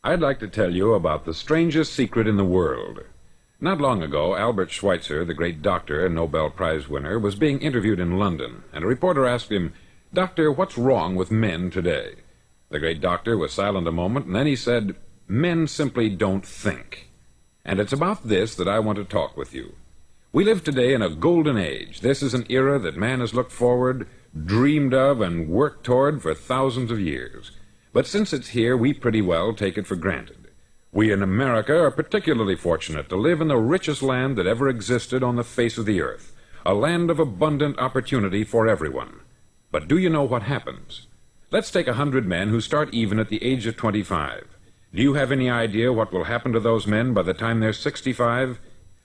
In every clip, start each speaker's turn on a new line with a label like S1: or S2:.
S1: I'd like to tell you about the strangest secret in the world. Not long ago, Albert Schweitzer, the great doctor and Nobel Prize winner, was being interviewed in London, and a reporter asked him, "Doctor, what's wrong with men today?" The great doctor was silent a moment, and then he said, "Men simply don't think." And it's about this that I want to talk with you. We live today in a golden age. This is an era that man has looked forward, dreamed of, and worked toward for thousands of years. But since it's here, we pretty well take it for granted. We in America are particularly fortunate to live in the richest land that ever existed on the face of the earth, a land of abundant opportunity for everyone. But do you know what happens? Let's take 100 men who start even at the age of 25. Do you have any idea what will happen to those men by the time they're 65?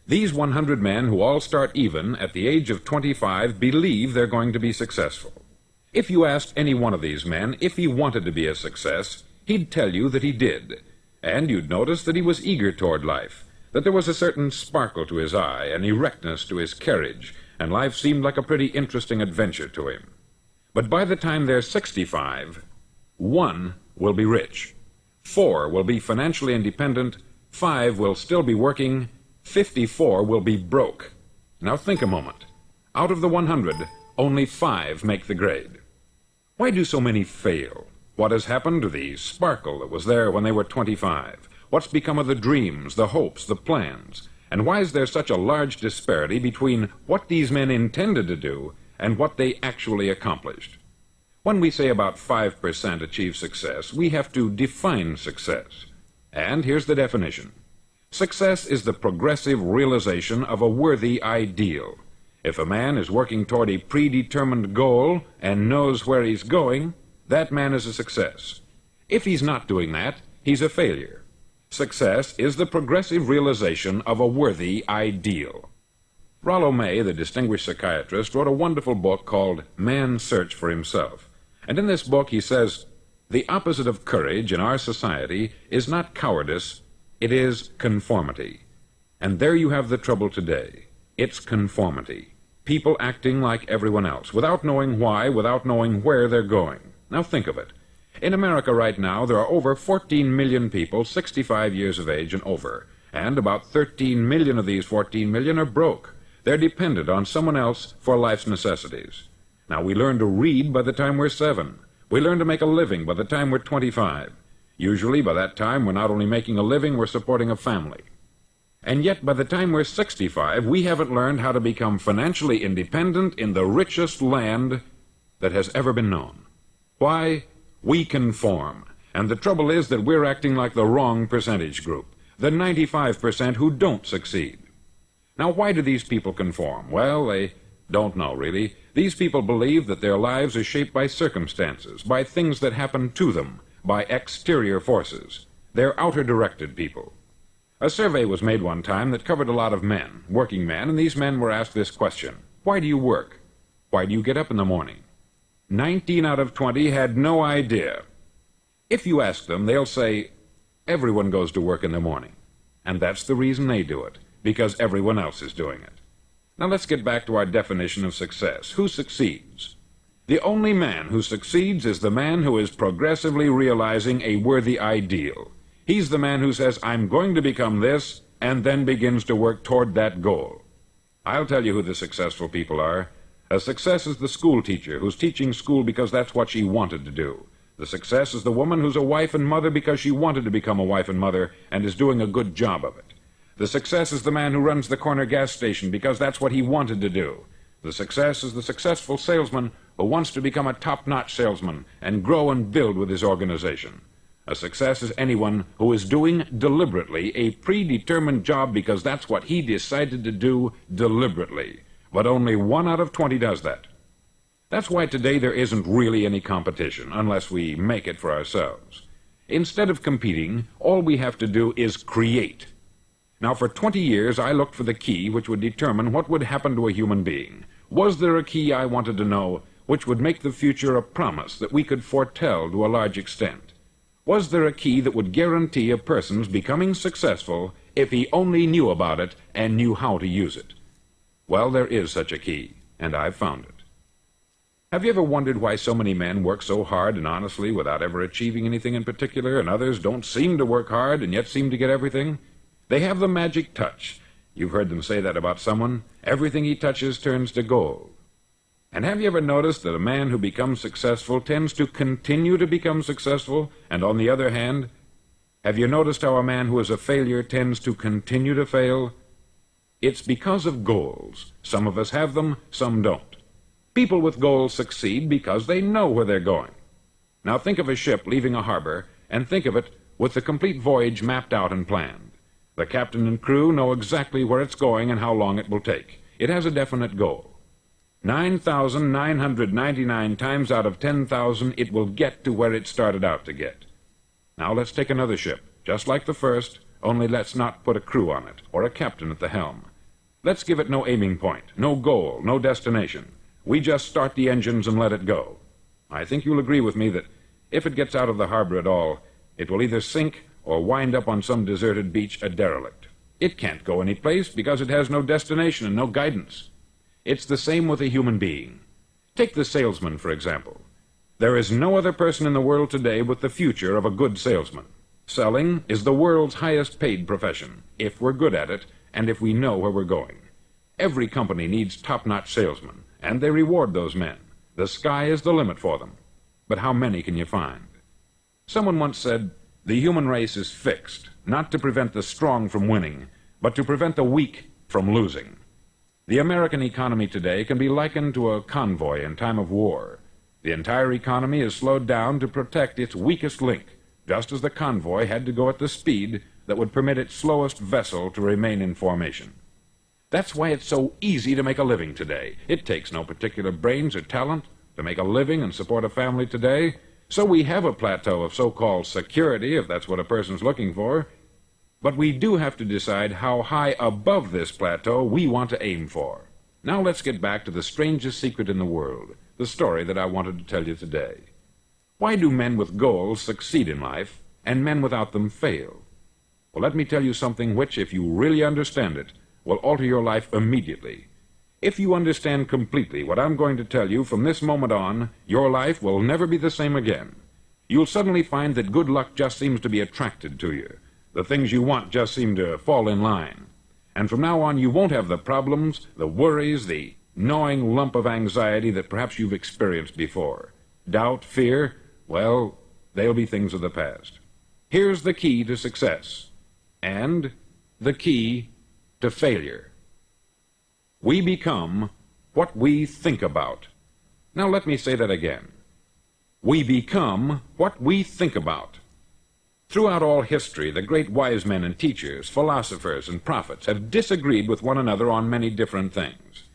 S1: These 100 men who all start even at the age of 25 believe they're going to be successful. If you asked any one of these men if he wanted to be a success, he'd tell you that he did. And you'd notice that he was eager toward life, that there was a certain sparkle to his eye, an erectness to his carriage, and life seemed like a pretty interesting adventure to him. But by the time they're 65, 1 will be rich, 4 will be financially independent, 5 will still be working, 54 will be broke. Now think a moment. Out of the 100, only 5 make the grade. Why do so many fail? What has happened to the sparkle that was there when they were 25? What's become of the dreams, the hopes, the plans? And why is there such a large disparity between what these men intended to do and what they actually accomplished? When we say about 5% achieve success, we have to define success. And here's the definition. Success is the progressive realization of a worthy ideal. If a man is working toward a predetermined goal and knows where he's going, that man is a success. If he's not doing that, he's a failure. Success is the progressive realization of a worthy ideal. Rollo May, the distinguished psychiatrist, wrote a wonderful book called Man's Search for Himself. And in this book he says, the opposite of courage in our society is not cowardice, it is conformity. And there you have the trouble today. It's conformity. People acting like everyone else, without knowing why, without knowing where they're going. Now think of it. In America right now, there are over 14 million people 65 years of age and over, and about 13 million of these 14 million are broke. They're dependent on someone else for life's necessities. Now, we learn to read by the time we're 7. We learn to make a living by the time we're 25. Usually, by that time, we're not only making a living, we're supporting a family. And yet, by the time we're 65, we haven't learned how to become financially independent in the richest land that has ever been known. Why? We conform. And the trouble is that we're acting like the wrong percentage group, the 95% who don't succeed. Now, why do these people conform? Well, they don't know, really. These people believe that their lives are shaped by circumstances, by things that happen to them, by exterior forces. They're outer-directed people. A survey was made one time that covered a lot of men, working men, and these men were asked this question. Why do you work? Why do you get up in the morning? 19 out of 20 had no idea. If you ask them, they'll say, everyone goes to work in the morning. And that's the reason they do it, because everyone else is doing it. Now let's get back to our definition of success. Who succeeds? The only man who succeeds is the man who is progressively realizing a worthy ideal. He's the man who says, I'm going to become this, and then begins to work toward that goal. I'll tell you who the successful people are. A success is the school teacher who's teaching school because that's what she wanted to do. The success is the woman who's a wife and mother because she wanted to become a wife and mother and is doing a good job of it. The success is the man who runs the corner gas station because that's what he wanted to do. The success is the successful salesman who wants to become a top-notch salesman and grow and build with his organization. A success is anyone who is doing deliberately a predetermined job because that's what he decided to do deliberately. But only 1 out of 20 does that. That's why today there isn't really any competition, unless we make it for ourselves. Instead of competing, all we have to do is create. Now, for 20 years, I looked for the key which would determine what would happen to a human being. Was there a key, I wanted to know, which would make the future a promise that we could foretell to a large extent? Was there a key that would guarantee a person's becoming successful if he only knew about it and knew how to use it? Well, there is such a key, and I've found it. Have you ever wondered why so many men work so hard and honestly without ever achieving anything in particular, and others don't seem to work hard and yet seem to get everything? They have the magic touch. You've heard them say that about someone. Everything he touches turns to gold. And have you ever noticed that a man who becomes successful tends to continue to become successful, and on the other hand, have you noticed how a man who is a failure tends to continue to fail? It's because of goals. Some of us have them, some don't. People with goals succeed because they know where they're going. Now think of a ship leaving a harbor, and think of it with the complete voyage mapped out and planned. The captain and crew know exactly where it's going and how long it will take. It has a definite goal. 9,999 times out of 10,000 it will get to where it started out to get. Now let's take another ship, just like the first, only let's not put a crew on it, or a captain at the helm. Let's give it no aiming point, no goal, no destination. We just start the engines and let it go. I think you'll agree with me that if it gets out of the harbor at all, it will either sink or wind up on some deserted beach a derelict. It can't go any place because it has no destination and no guidance. It's the same with a human being. Take the salesman, for example. There is no other person in the world today with the future of a good salesman. Selling is the world's highest paid profession, if we're good at it and if we know where we're going. Every company needs top-notch salesmen, and they reward those men. The sky is the limit for them. But how many can you find? Someone once said, the human race is fixed, not to prevent the strong from winning, but to prevent the weak from losing. The American economy today can be likened to a convoy in time of war. The entire economy is slowed down to protect its weakest link, just as the convoy had to go at the speed that would permit its slowest vessel to remain in formation. That's why it's so easy to make a living today. It takes no particular brains or talent to make a living and support a family today. So we have a plateau of so-called security, if that's what a person's looking for. But we do have to decide how high above this plateau we want to aim for. Now let's get back to the strangest secret in the world, the story that I wanted to tell you today. Why do men with goals succeed in life, and men without them fail? Well, let me tell you something which, if you really understand it, will alter your life immediately. If you understand completely what I'm going to tell you from this moment on, your life will never be the same again. You'll suddenly find that good luck just seems to be attracted to you. The things you want just seem to fall in line. And from now on, you won't have the problems, the worries, the gnawing lump of anxiety that perhaps you've experienced before. Doubt, fear, well, they'll be things of the past. Here's the key to success, and the key to failure. We become what we think about. Now let me say that again. We become what we think about. Throughout all history, the great wise men and teachers, philosophers and prophets have disagreed with one another on many different things.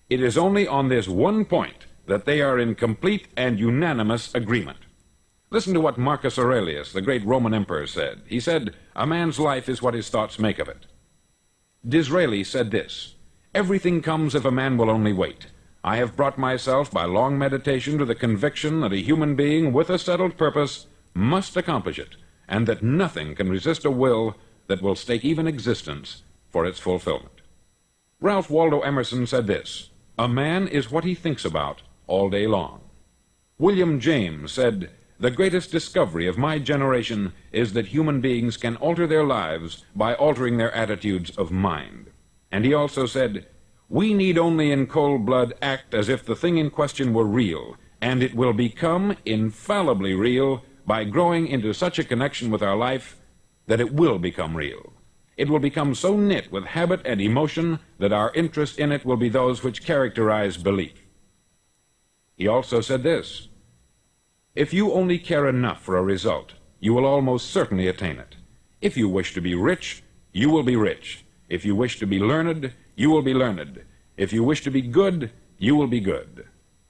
S1: It is only on this one point that they are in complete and unanimous agreement. Listen to what Marcus Aurelius, the great Roman emperor, said. He said, "A man's life is what his thoughts make of it." Disraeli said this, "Everything comes if a man will only wait. I have brought myself by long meditation to the conviction that a human being with a settled purpose must accomplish it, and that nothing can resist a will that will stake even existence for its fulfillment." Ralph Waldo Emerson said this, "A man is what he thinks about all day long." William James said, "The greatest discovery of my generation is that human beings can alter their lives by altering their attitudes of mind." And he also said, "We need only in cold blood act as if the thing in question were real, and it will become infallibly real by growing into such a connection with our life that it will become real. It will become so knit with habit and emotion that our interest in it will be those which characterize belief." He also said this, "If you only care enough for a result, you will almost certainly attain it. If you wish to be rich, you will be rich. If you wish to be learned, you will be learned. If you wish to be good, you will be good.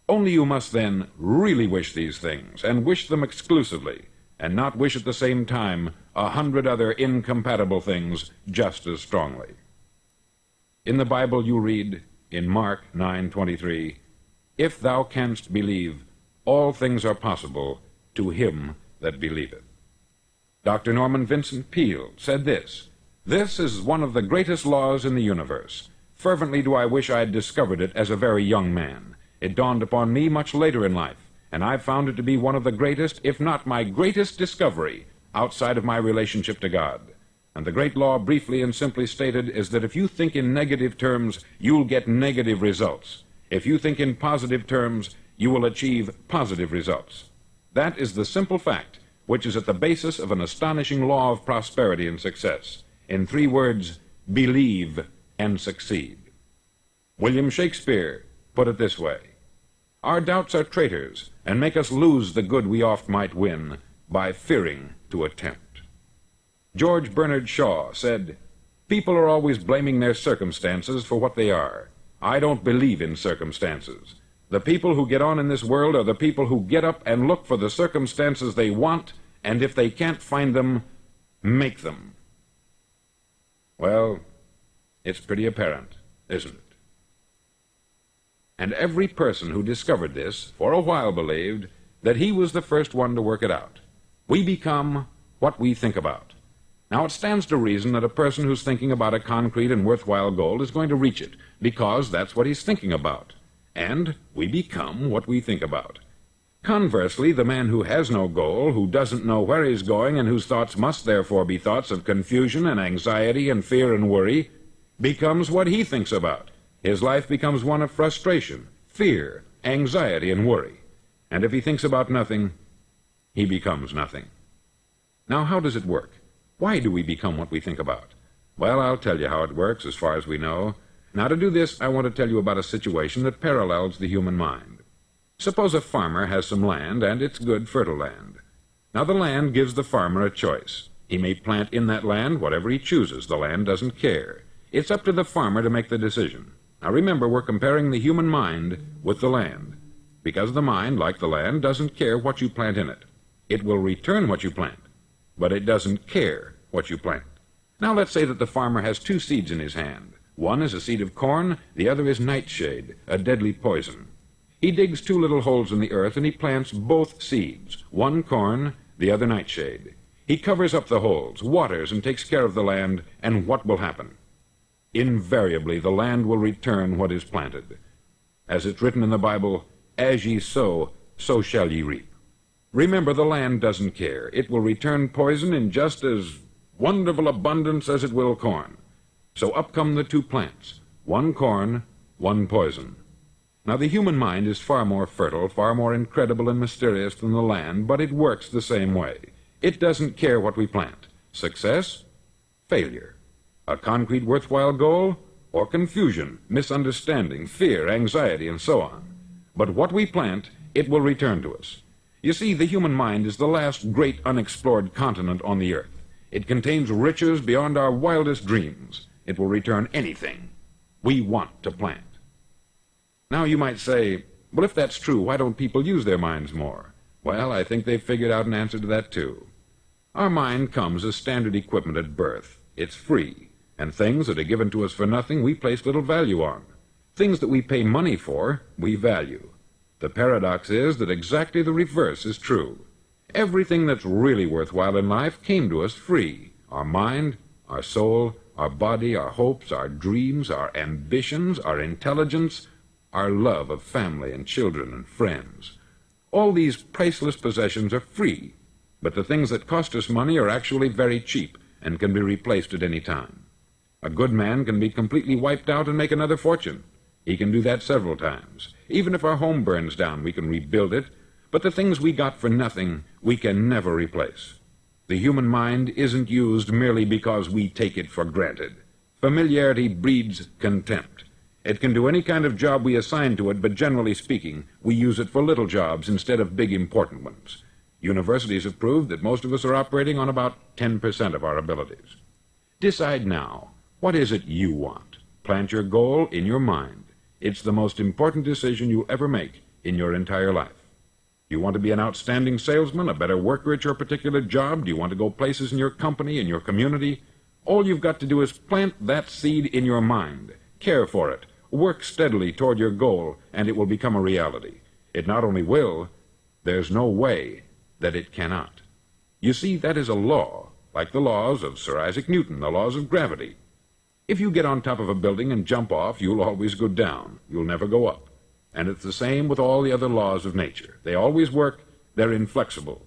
S1: Only you must then really wish these things, and wish them exclusively, and not wish at the same time 100 other incompatible things just as strongly." In the Bible you read, in Mark 9:23, "If thou canst believe, all things are possible to him that believeth." Dr. Norman Vincent Peale said this, "This is one of the greatest laws in the universe. Fervently do I wish I had discovered it as a very young man. It dawned upon me much later in life, and I've found it to be one of the greatest, if not my greatest discovery outside of my relationship to God. And the great law, briefly and simply stated, is that if you think in negative terms, you'll get negative results. If you think in positive terms, you will achieve positive results. That is the simple fact which is at the basis of an astonishing law of prosperity and success. In 3 words, believe and succeed. William Shakespeare put it this way: "Our doubts are traitors, and make us lose the good we oft might win, by fearing to attempt." George Bernard Shaw said, "People are always blaming their circumstances for what they are. I don't believe in circumstances. The people who get on in this world are the people who get up and look for the circumstances they want, and if they can't find them, make them." Well, it's pretty apparent, isn't it? And every person who discovered this for a while believed that he was the first one to work it out. We become what we think about. Now, it stands to reason that a person who's thinking about a concrete and worthwhile goal is going to reach it, because that's what he's thinking about. And we become what we think about. Conversely, the man who has no goal, who doesn't know where he's going, and whose thoughts must therefore be thoughts of confusion and anxiety and fear and worry, becomes what he thinks about. His life becomes one of frustration, fear, anxiety, and worry. And if he thinks about nothing, he becomes nothing. Now, how does it work? Why do we become what we think about? Well, I'll tell you how it works as far as we know. Now, to do this, I want to tell you about a situation that parallels the human mind. Suppose a farmer has some land, and it's good, fertile land. Now, the land gives the farmer a choice. He may plant in that land whatever he chooses. The land doesn't care. It's up to the farmer to make the decision. Now, remember, we're comparing the human mind with the land, because the mind, like the land, doesn't care what you plant in it. It will return what you plant, but it doesn't care what you plant. Now, let's say that the farmer has 2 seeds in his hand. One is a seed of corn, the other is nightshade, a deadly poison. He digs 2 little holes in the earth, and he plants both seeds, one corn, the other nightshade. He covers up the holes, waters, and takes care of the land, and what will happen? Invariably, the land will return what is planted. As it's written in the Bible, "As ye sow, so shall ye reap." Remember, the land doesn't care. It will return poison in just as wonderful abundance as it will corn. So up come the 2 plants, one corn, one poison. Now, the human mind is far more fertile, far more incredible and mysterious than the land, but it works the same way. It doesn't care what we plant. Success, failure. A concrete, worthwhile goal, or confusion, misunderstanding, fear, anxiety, and so on. But what we plant, it will return to us. You see, the human mind is the last great unexplored continent on the earth. It contains riches beyond our wildest dreams. It will return anything we want to plant. Now, you might say, well, if that's true, why don't people use their minds more? Well, I think they've figured out an answer to that, too. Our mind comes as standard equipment at birth. It's free, and things that are given to us for nothing we place little value on. Things that we pay money for, we value. The paradox is that exactly the reverse is true. Everything that's really worthwhile in life came to us free. Our mind, our soul, our body, our hopes, our dreams, our ambitions, our intelligence, our love of family and children and friends. All these priceless possessions are free, but the things that cost us money are actually very cheap and can be replaced at any time. A good man can be completely wiped out and make another fortune. He can do that several times. Even if our home burns down, we can rebuild it, but the things we got for nothing, we can never replace. The human mind isn't used merely because we take it for granted. Familiarity breeds contempt. It can do any kind of job we assign to it, but generally speaking, we use it for little jobs instead of big, important ones. Universities have proved that most of us are operating on about 10% of our abilities. Decide now, what is it you want? Plant your goal in your mind. It's the most important decision you'll ever make in your entire life. Do you want to be an outstanding salesman, a better worker at your particular job? Do you want to go places in your company, in your community? All you've got to do is plant that seed in your mind. Care for it. Work steadily toward your goal, and it will become a reality. It not only will, there's no way that it cannot. You see, that is a law, like the laws of Sir Isaac Newton, the laws of gravity. If you get on top of a building and jump off, you'll always go down. You'll never go up. And it's the same with all the other laws of nature. They always work. They're inflexible.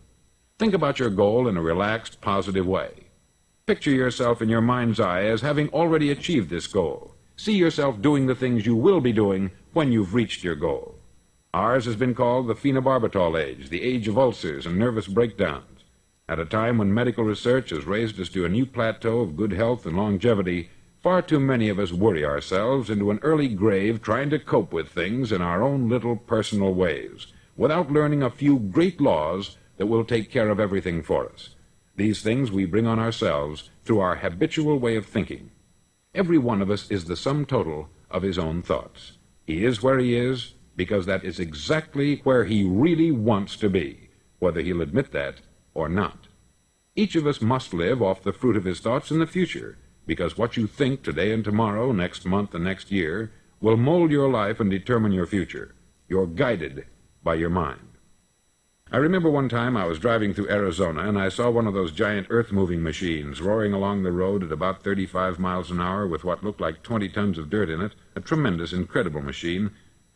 S1: Think about your goal in a relaxed, positive way. Picture yourself in your mind's eye as having already achieved this goal. See yourself doing the things you will be doing when you've reached your goal. Ours has been called the phenobarbital age, the age of ulcers and nervous breakdowns. At a time when medical research has raised us to a new plateau of good health and longevity, far too many of us worry ourselves into an early grave trying to cope with things in our own little personal ways, without learning a few great laws that will take care of everything for us. These things we bring on ourselves through our habitual way of thinking. Every one of us is the sum total of his own thoughts. He is where he is because that is exactly where he really wants to be, whether he'll admit that or not. Each of us must live off the fruit of his thoughts in the future, because what you think today and tomorrow, next month and next year, will mold your life and determine your future. You're guided by your mind. I remember one time I was driving through Arizona, and I saw one of those giant earth-moving machines roaring along the road at about 35 miles an hour with what looked like 20 tons of dirt in it, a tremendous, incredible machine,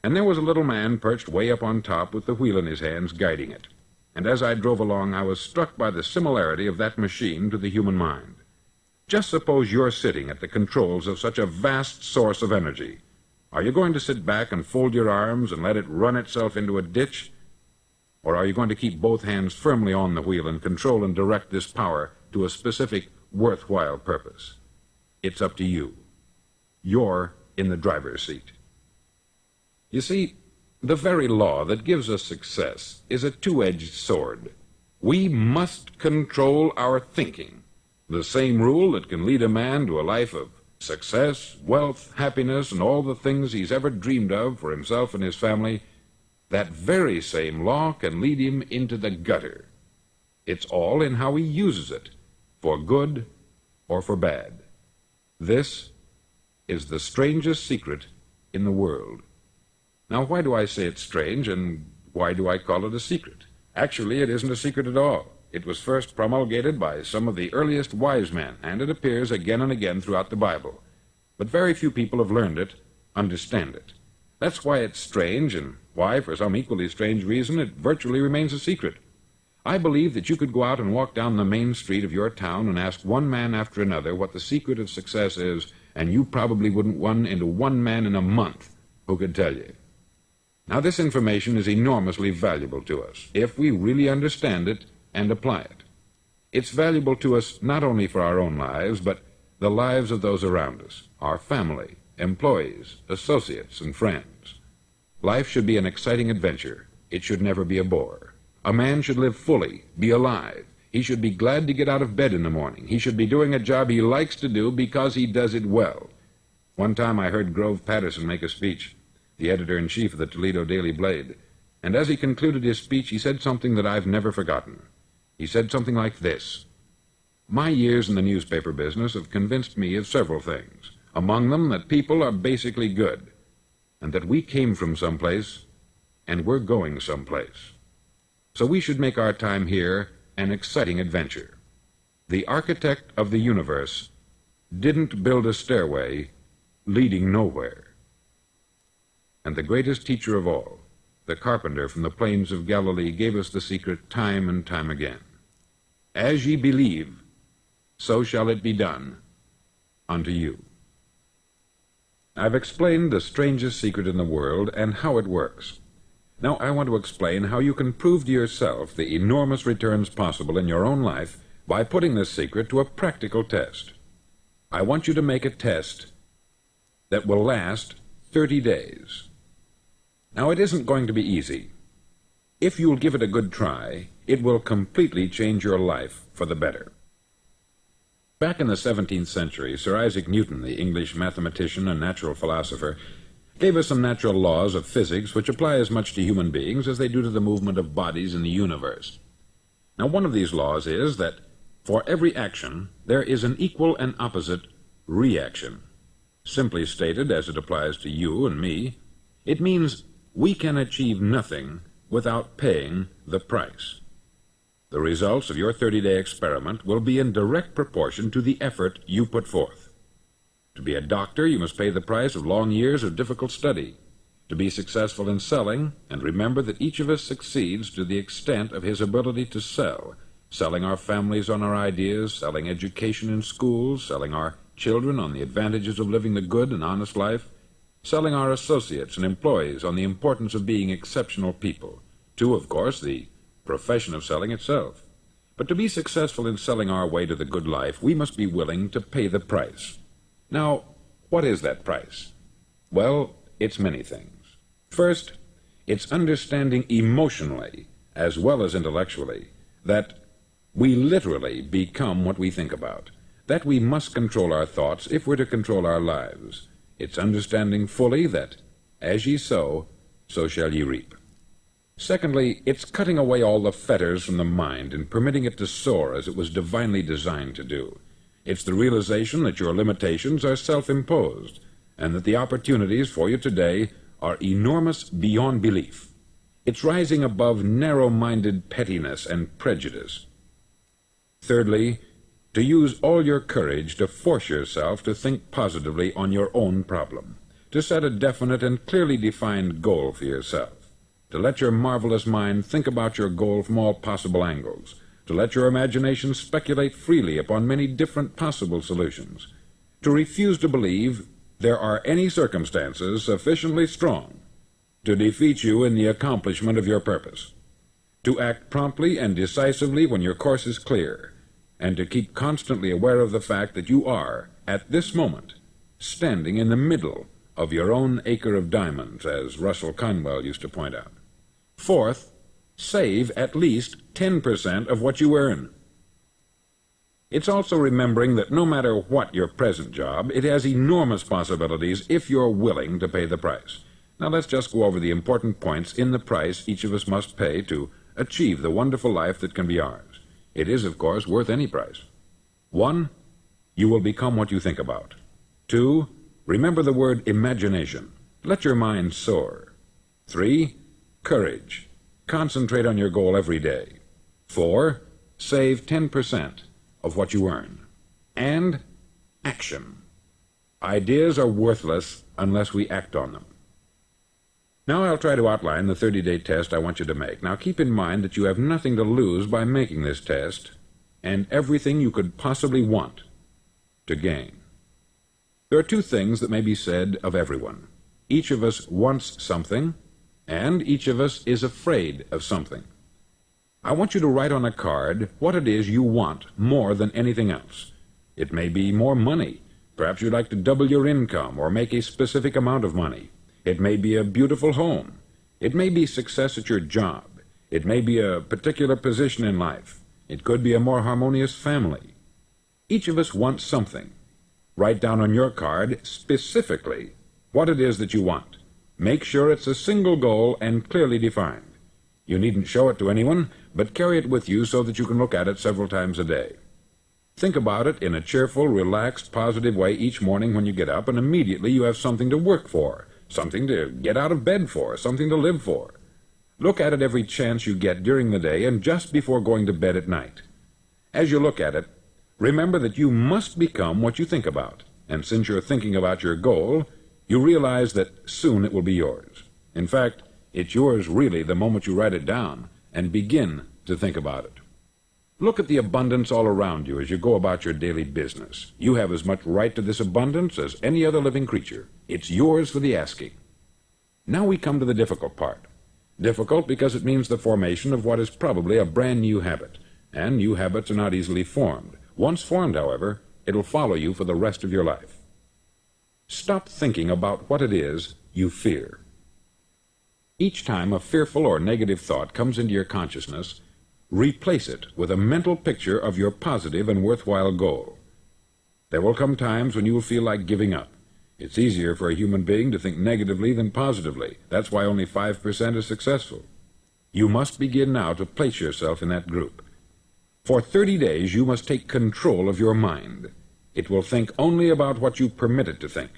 S1: and there was a little man perched way up on top with the wheel in his hands guiding it. And as I drove along, I was struck by the similarity of that machine to the human mind. Just suppose you're sitting at the controls of such a vast source of energy. Are you going to sit back and fold your arms and let it run itself into a ditch? Or are you going to keep both hands firmly on the wheel and control and direct this power to a specific, worthwhile purpose? It's up to you. You're in the driver's seat. You see, the very law that gives us success is a two-edged sword. We must control our thinking. The same rule that can lead a man to a life of success, wealth, happiness, and all the things he's ever dreamed of for himself and his family, that very same law can lead him into the gutter. It's all in how he uses it, for good or for bad. This is the strangest secret in the world. Now, why do I say it's strange, and why do I call it a secret? Actually, it isn't a secret at all. It was first promulgated by some of the earliest wise men, and it appears again and again throughout the Bible. But very few people have learned it, understand it. That's why it's strange, and why, for some equally strange reason, it virtually remains a secret. I believe that you could go out and walk down the main street of your town and ask one man after another what the secret of success is, and you probably wouldn't run into one man in a month who could tell you. Now, this information is enormously valuable to us, if we really understand it and apply it. It's valuable to us not only for our own lives, but the lives of those around us, our family, employees, associates, and friends. Life should be an exciting adventure. It should never be a bore. A man should live fully, be alive. He should be glad to get out of bed in the morning. He should be doing a job he likes to do because he does it well. One time I heard Grove Patterson make a speech, the editor-in-chief of the Toledo Daily Blade, and as he concluded his speech, he said something that I've never forgotten. He said something like this: "My years in the newspaper business have convinced me of several things, among them that people are basically good, and that we came from someplace, and we're going someplace. So we should make our time here an exciting adventure. The architect of the universe didn't build a stairway leading nowhere." And the greatest teacher of all, the carpenter from the plains of Galilee, gave us the secret time and time again. "As ye believe, so shall it be done unto you." I've explained the strangest secret in the world and how it works. Now I want to explain how you can prove to yourself the enormous returns possible in your own life by putting this secret to a practical test. I want you to make a test that will last 30 days. Now, it isn't going to be easy. If you'll give it a good try, it will completely change your life for the better. Back in the 17th century, Sir Isaac Newton, the English mathematician and natural philosopher, gave us some natural laws of physics which apply as much to human beings as they do to the movement of bodies in the universe. Now, one of these laws is that for every action, there is an equal and opposite reaction. Simply stated, as it applies to you and me, it means we can achieve nothing without paying the price. The results of your 30-day experiment will be in direct proportion to the effort you put forth. To be a doctor, you must pay the price of long years of difficult study. to be successful in selling, and remember that each of us succeeds to the extent of his ability to sell, selling our families on our ideas, selling education in schools, selling our children on the advantages of living the good and honest life, selling our associates and employees on the importance of being exceptional people, to, of course, the profession of selling itself. But to be successful in selling our way to the good life, we must be willing to pay the price. Now, what is that price? Well, it's many things. First, it's understanding emotionally, as well as intellectually, that we literally become what we think about, that we must control our thoughts if we're to control our lives. It's understanding fully that, as ye sow, so shall ye reap. Secondly, it's cutting away all the fetters from the mind and permitting it to soar as it was divinely designed to do. It's the realization that your limitations are self-imposed, and that the opportunities for you today are enormous beyond belief. It's rising above narrow-minded pettiness and prejudice. Thirdly, to use all your courage to force yourself to think positively on your own problem, to set a definite and clearly defined goal for yourself, to let your marvelous mind think about your goal from all possible angles, to let your imagination speculate freely upon many different possible solutions, to refuse to believe there are any circumstances sufficiently strong to defeat you in the accomplishment of your purpose, to act promptly and decisively when your course is clear, and to keep constantly aware of the fact that you are, at this moment, standing in the middle of your own acre of diamonds, as Russell Conwell used to point out. Fourth, save at least 10% of what you earn. It's also remembering that no matter what your present job, it has enormous possibilities if you're willing to pay the price. Now let's just go over the important points in the price each of us must pay to achieve the wonderful life that can be ours. It is, of course, worth any price. 1, you will become what you think about. 2, remember the word imagination. Let your mind soar. 3, courage. Concentrate on your goal every day. 4, save 10% of what you earn. And action. Ideas are worthless unless we act on them. Now I'll try to outline the 30-day test I want you to make. Now keep in mind that you have nothing to lose by making this test, and everything you could possibly want to gain. There are 2 things that may be said of everyone. Each of us wants something, and each of us is afraid of something. I want you to write on a card what it is you want more than anything else. It may be more money. Perhaps you'd like to double your income or make a specific amount of money. It may be a beautiful home. It may be success at your job. It may be a particular position in life. It could be a more harmonious family. Each of us wants something. Write down on your card specifically what it is that you want. Make sure it's a single goal and clearly defined. You needn't show it to anyone, but carry it with you so that you can look at it several times a day. Think about it in a cheerful, relaxed, positive way each morning when you get up, and immediately you have something to work for, something to get out of bed for, something to live for. Look at it every chance you get during the day and just before going to bed at night. As you look at it, remember that you must become what you think about, and since you're thinking about your goal, you realize that soon it will be yours. In fact, it's yours really the moment you write it down and begin to think about it. Look at the abundance all around you as you go about your daily business. You have as much right to this abundance as any other living creature. It's yours for the asking. Now we come to the difficult part. Difficult because it means the formation of what is probably a brand new habit, and new habits are not easily formed. Once formed, however, it'll follow you for the rest of your life. Stop thinking about what it is you fear. Each time a fearful or negative thought comes into your consciousness, replace it with a mental picture of your positive and worthwhile goal. There will come times when you will feel like giving up. It's easier for a human being to think negatively than positively. That's why only 5% is successful. You must begin now to place yourself in that group. For 30 days, you must take control of your mind. It will think only about what you permit it to think.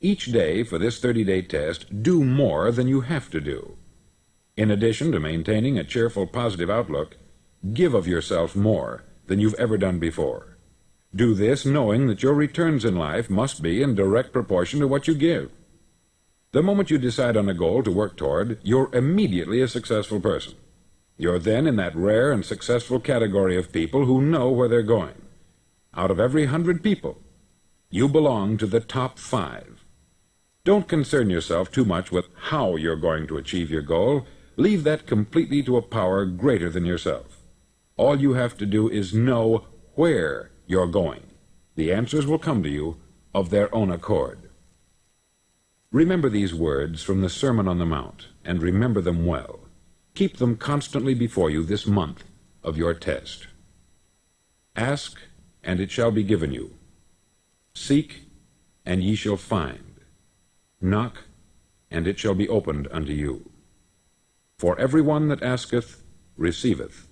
S1: Each day for this 30-day test, do more than you have to do. In addition to maintaining a cheerful, positive outlook, give of yourself more than you've ever done before. Do this knowing that your returns in life must be in direct proportion to what you give. The moment you decide on a goal to work toward, you're immediately a successful person. You're then in that rare and successful category of people who know where they're going. Out of every 100 people, you belong to the top 5. Don't concern yourself too much with how you're going to achieve your goal. Leave that completely to a power greater than yourself. All you have to do is know where you're going. The answers will come to you of their own accord. Remember these words from the Sermon on the Mount, and remember them well. Keep them constantly before you this month of your test. Ask, and it shall be given you. Seek, and ye shall find. Knock, and it shall be opened unto you. For every one that asketh receiveth,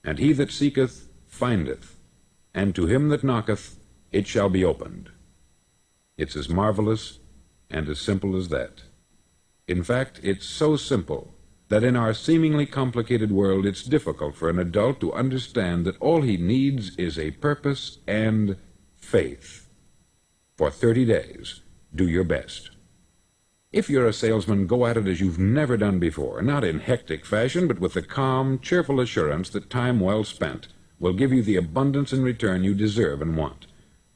S1: and he that seeketh findeth, and to him that knocketh it shall be opened. It's as marvelous and as simple as that. In fact, it's so simple that in our seemingly complicated world it's difficult for an adult to understand that all he needs is a purpose and faith. For 30 days, do your best. If you're a salesman, go at it as you've never done before, not in hectic fashion, but with the calm, cheerful assurance that time well spent will give you the abundance in return you deserve and want.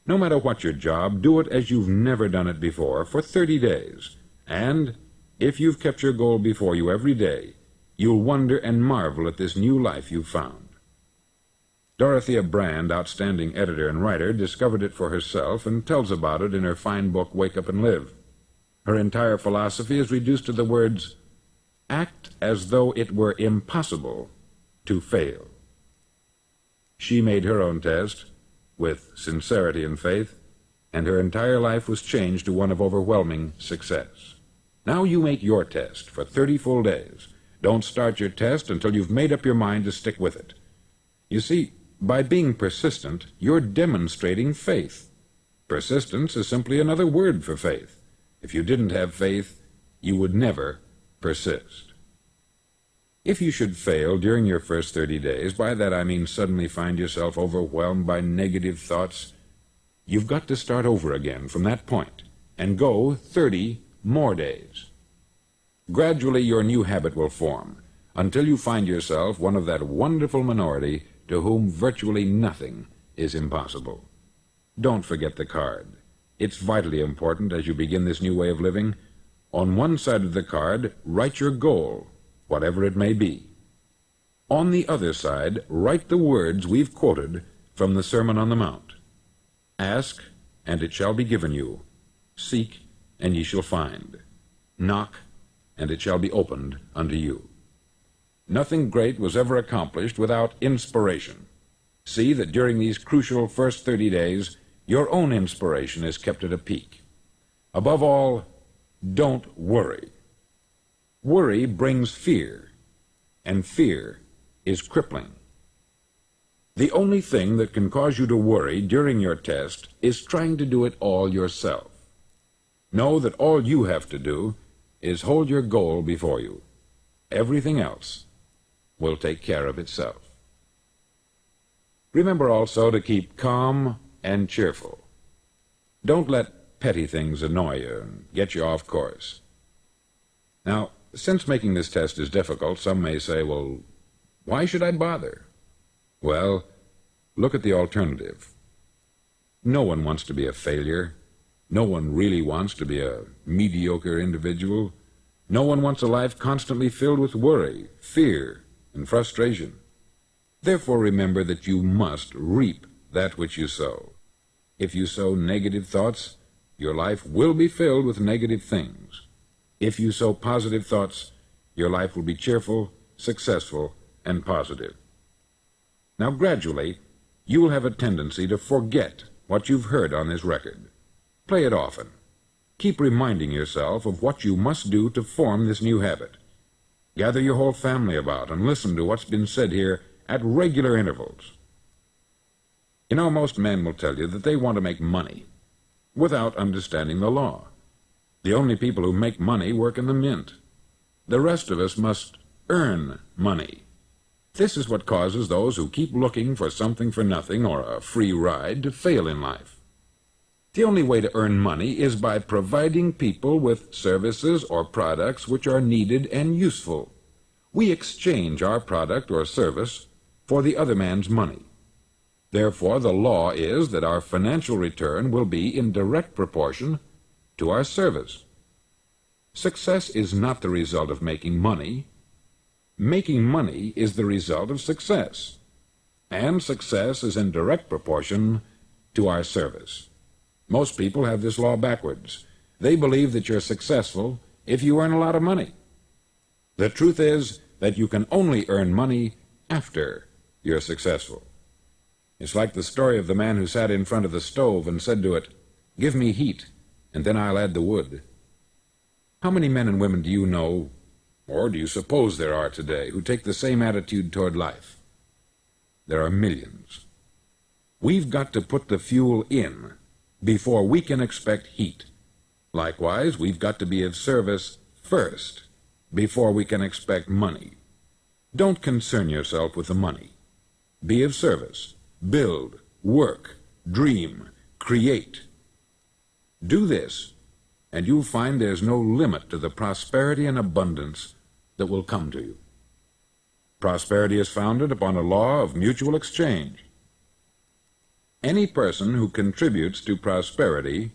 S1: No matter what your job, do it as you've never done it before for 30 days. And if you've kept your goal before you every day, you'll wonder and marvel at this new life you've found. Dorothea Brand, outstanding editor and writer, discovered it for herself and tells about it in her fine book, Wake Up and Live. Her entire philosophy is reduced to the words, act as though it were impossible to fail. She made her own test with sincerity and faith, and her entire life was changed to one of overwhelming success. Now you make your test for 30 full days. Don't start your test until you've made up your mind to stick with it. You see, by being persistent, you're demonstrating faith. Persistence is simply another word for faith. If you didn't have faith, you would never persist. If you should fail during your first 30 days, by that I mean suddenly find yourself overwhelmed by negative thoughts, you've got to start over again from that point and go 30 more days. Gradually your new habit will form until you find yourself one of that wonderful minority to whom virtually nothing is impossible. Don't forget the card. It's vitally important as you begin this new way of living. On one side of the card, write your goal, whatever it may be. On the other side, write the words we've quoted from the Sermon on the Mount. Ask, and it shall be given you. Seek, and ye shall find. Knock, and it shall be opened unto you. Nothing great was ever accomplished without inspiration. See that during these crucial first 30 days, your own inspiration is kept at a peak. Above all, don't worry. Worry brings fear, and fear is crippling. The only thing that can cause you to worry during your test is trying to do it all yourself. Know that all you have to do is hold your goal before you. Everything else will take care of itself. Remember also to keep calm and cheerful. Don't let petty things annoy you and get you off course. Now, since making this test is difficult, some may say, well, why should I bother? Well, look at the alternative. No one wants to be a failure. No one really wants to be a mediocre individual. No one wants a life constantly filled with worry, fear, and frustration. Therefore, remember that you must reap that which you sow. If you sow negative thoughts, your life will be filled with negative things. If you sow positive thoughts, your life will be cheerful, successful, and positive. Now, gradually, you will have a tendency to forget what you've heard on this record. Play it often. Keep reminding yourself of what you must do to form this new habit. Gather your whole family about and listen to what's been said here at regular intervals. You know, most men will tell you that they want to make money without understanding the law. The only people who make money work in the mint. The rest of us must earn money. This is what causes those who keep looking for something for nothing or a free ride to fail in life. The only way to earn money is by providing people with services or products which are needed and useful. We exchange our product or service for the other man's money. Therefore, the law is that our financial return will be in direct proportion to our service. Success is not the result of making money. Making money is the result of success, and success is in direct proportion to our service. Most people have this law backwards. They believe that you're successful if you earn a lot of money. The truth is that you can only earn money after you're successful. It's like the story of the man who sat in front of the stove and said to it, "Give me heat, and then I'll add the wood." How many men and women do you know, or do you suppose there are today, who take the same attitude toward life? There are millions. We've got to put the fuel in before we can expect heat. Likewise, we've got to be of service first before we can expect money. Don't concern yourself with the money. Be of service. Build, work, dream, create. Do this, and you'll find there's no limit to the prosperity and abundance that will come to you. Prosperity is founded upon a law of mutual exchange. Any person who contributes to prosperity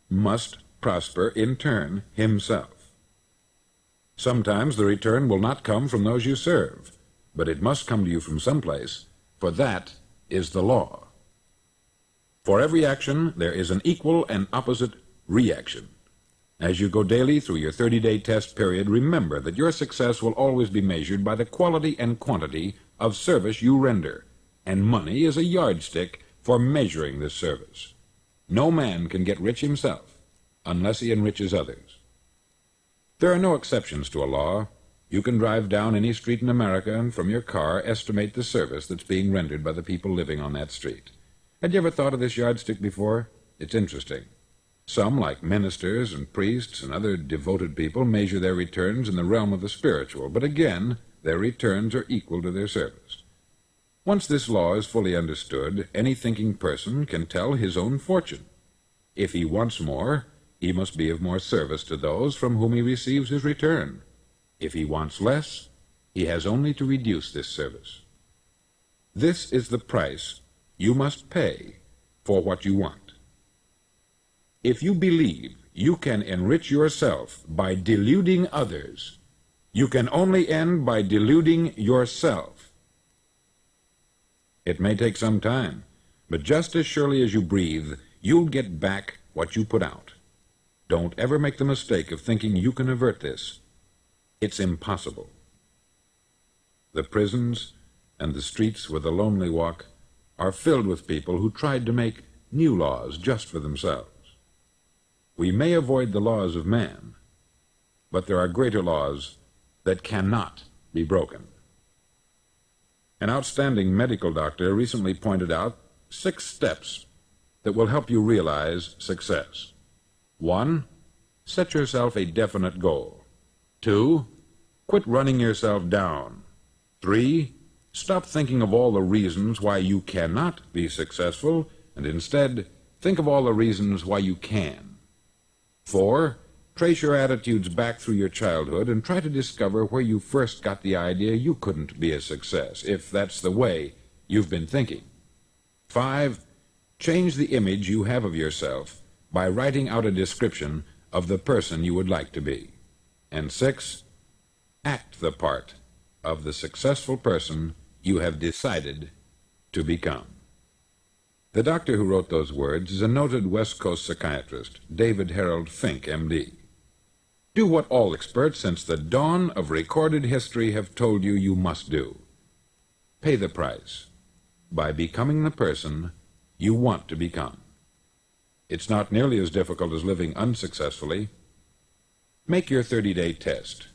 S1: must prosper in turn himself. Sometimes the return will not come from those you serve, but it must come to you from someplace, for that is the law. For every action, there is an equal and opposite reaction. As you go daily through your 30-day test period, remember that your success will always be measured by the quality and quantity of service you render, and money is a yardstick for measuring this service. No man can get rich himself unless he enriches others. There are no exceptions to a law. You can drive down any street in America and from your car estimate the service that's being rendered by the people living on that street. Had you ever thought of this yardstick before? It's interesting. Some, like ministers and priests and other devoted people, measure their returns in the realm of the spiritual, but again, their returns are equal to their service. Once this law is fully understood, any thinking person can tell his own fortune. If he wants more, he must be of more service to those from whom he receives his return. If he wants less, he has only to reduce this service. This is the price you must pay for what you want. If you believe you can enrich yourself by deluding others, you can only end by deluding yourself. It may take some time, but just as surely as you breathe, you'll get back what you put out. Don't ever make the mistake of thinking you can avert this. It's impossible. The prisons and the streets where the lonely walk are filled with people who tried to make new laws just for themselves. We may avoid the laws of man, but there are greater laws that cannot be broken. An outstanding medical doctor recently pointed out 6 steps that will help you realize success. 1. Set yourself a definite goal. 2. Quit running yourself down. 3. Stop thinking of all the reasons why you cannot be successful, and instead think of all the reasons why you can. 4. Trace your attitudes back through your childhood and try to discover where you first got the idea you couldn't be a success, if that's the way you've been thinking. 5. Change the image you have of yourself by writing out a description of the person you would like to be. And 6. Act the part of the successful person you have decided to become. The doctor who wrote those words is a noted West Coast psychiatrist, David Harold Fink, M.D. Do what all experts since the dawn of recorded history have told you you must do. Pay the price by becoming the person you want to become. It's not nearly as difficult as living unsuccessfully. Make your 30-day test.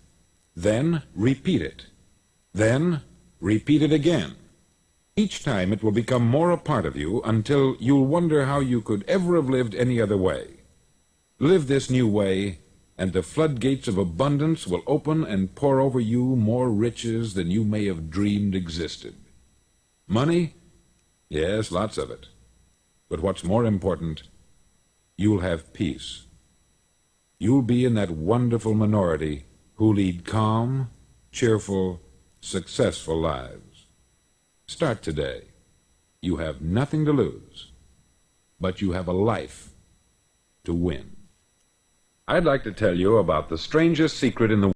S1: Then repeat it. Then repeat it again. Each time it will become more a part of you until you'll wonder how you could ever have lived any other way. Live this new way, and the floodgates of abundance will open and pour over you more riches than you may have dreamed existed. Money? Yes, lots of it. But what's more important, you'll have peace. You'll be in that wonderful minority who lead calm, cheerful, successful lives. Start today. You have nothing to lose, but you have a life to win. I'd like to tell you about the strangest secret in the